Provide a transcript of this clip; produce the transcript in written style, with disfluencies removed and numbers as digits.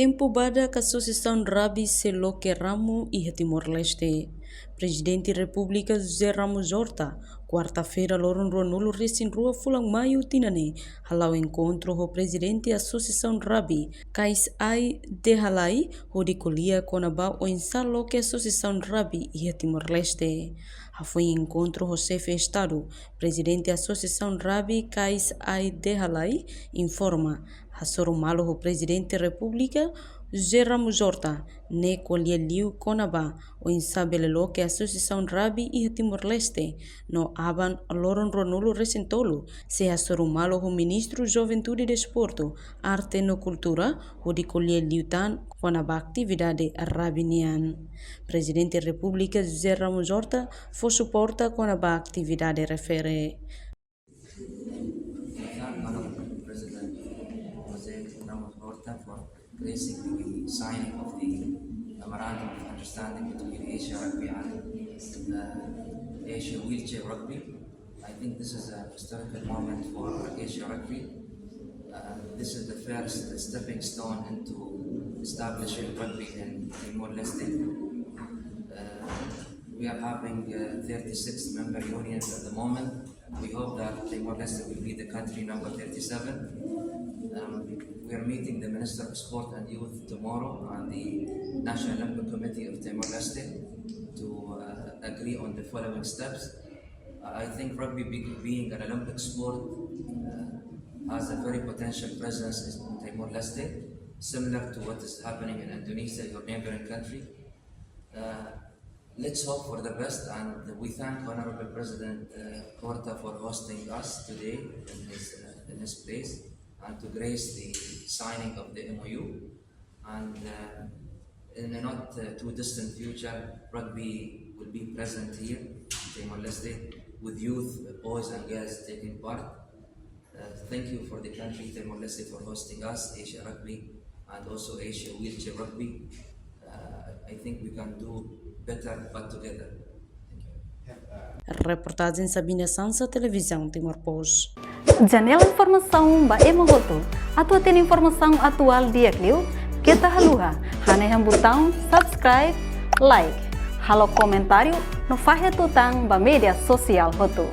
tempo bada que Asosiasaun Rugby se Loke Ramu e Timor-Leste. Presidente República José Ramos Horta, quarta-feira, loron Ronolo recém rua Fulang Maio Tinane, halau encontro o presidente Asosiasaun Rugby, Kais Ai Dhalai, o de colia conaba o ensalo que Asosiasaun Rugby e Timor-Leste. Foi encontro o chefe Estado, presidente Asosiasaun Rugby, Kais Ai Dhalai, informa, Hasorumalo o presidente República José Ramos Horta, ne colhe liu conaba, o insabelelo que a Asosiasaun Rugby e Timor-Leste, no aban loron Ronolo recentolo, se Hasorumalo o ministro Juventude e Desporto, Arte e Cultura, o de colhe liu tan conaba atividade rabinian. Presidente República José Ramos Horta foi suporta conaba atividade refere. For gracing the signing of the Memorandum of Understanding between Asia Rugby and Asia Wheelchair Rugby. I think this is a historical moment for Asia Rugby. This is the first stepping stone into establishing rugby in Timor-Leste. We are having 36 member unions at the moment. We hope that Timor-Leste will be the country number 37. We are meeting the Minister of Sport and Youth tomorrow and the National Olympic Committee of Timor-Leste to agree on the following steps. I think rugby being an Olympic sport has a very potential presence in Timor-Leste, similar to what is happening in Indonesia, your neighboring country. Let's hope for the best, and we thank Honorable President Horta for hosting us today in his place, and to grace the signing of the MOU. And in a not too distant future, rugby will be present here in Timor-Leste with youth, boys and girls taking part. Thank you for the country Timor-Leste for hosting us, Asia Rugby, and also Asia Wheelchair Rugby. I think we can do better but together. Reportagem Sabina Sansa, Televisão Timor-Post. Janela informação ba Horta. Atua tem informação atual dia kliu. Kita haluha. Hane yang botão subscribe, like. Halo comentário no faixa tutang ba media sosial Horta.